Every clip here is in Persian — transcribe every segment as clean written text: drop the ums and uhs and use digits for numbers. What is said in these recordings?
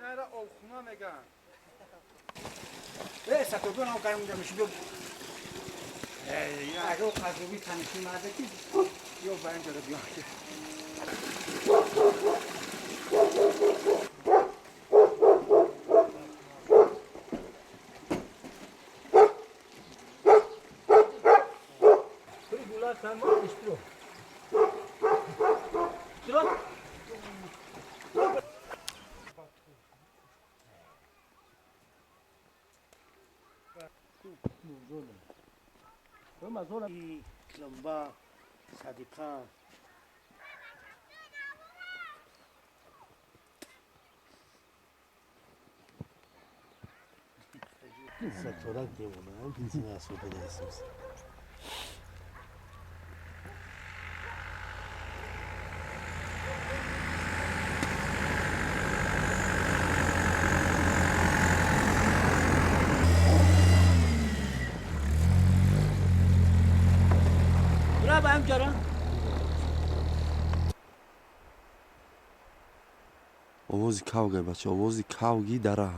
Nere okuma megan. ستوگون هم کنم اونجا میشه اگه او قضوی تنشی مرده که یا باید جدا بیان که توی گولا تنمان اشترو اشترو این لنبا صدیقه Saturak diye bunu. Hangisini asıl edersiniz? برای با هم جاران آوازی کاوگه بچه آوازی کاوگی داره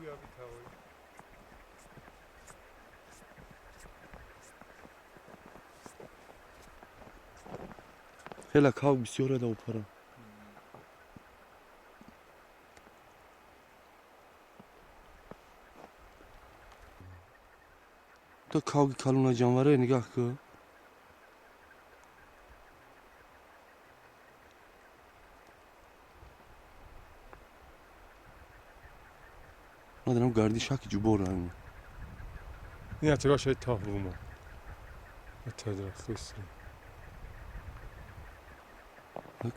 Suya bir tavayı. خیلی کاوگ بسیاره ده اوپره تو کاوگی کلونه جانوره نگاه که ندارم گردی شکی جو برن این اتگاه شاید تا روما. اتگاه خیلی.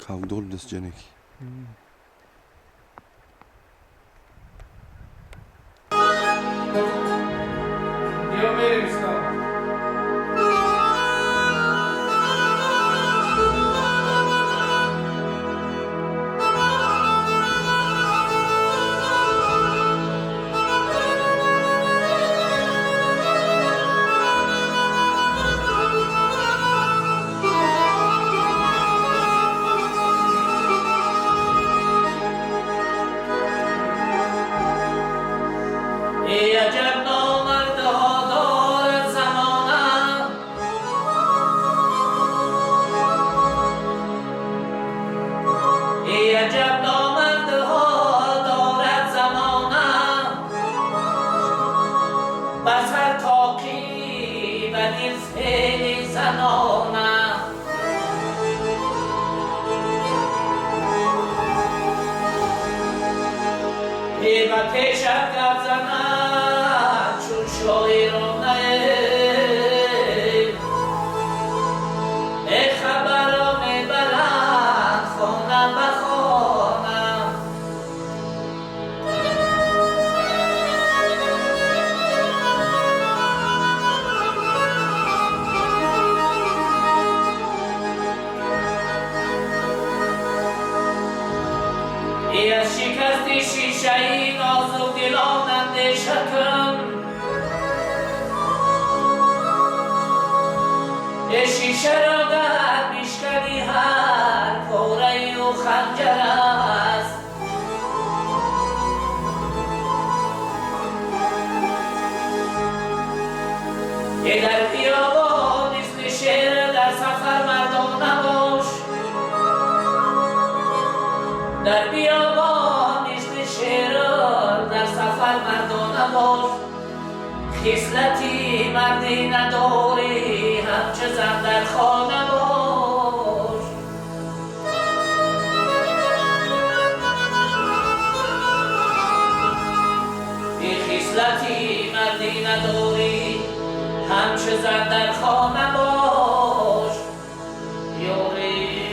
کاوگ دول دست جنکی Dio merda. ای عجب نامرده ها دارد زمانه ای عجب نامرده ها دارد زمانه بس هر تاکی و دل فعل زنانه هیبت شکر زند چون شاعرانه ای خبرم بلند خوانم بخوانم ای از شکست شیشه ای نازک دلان اندیشه کن ای شیشه را گر میشکنی هر پاره و خنجر است ای در بیابان مثل شیر در سفر مردانه باش در بیابان مثل شیر در سفر مردانه باش خصلتی مردی نداری همچه زن در خانه باش ای خصلتی مردی نداری همچه زن در خانه باش یوری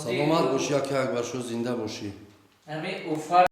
سلامت باشی یا که اکبر شو زنده باشی. همین اوفر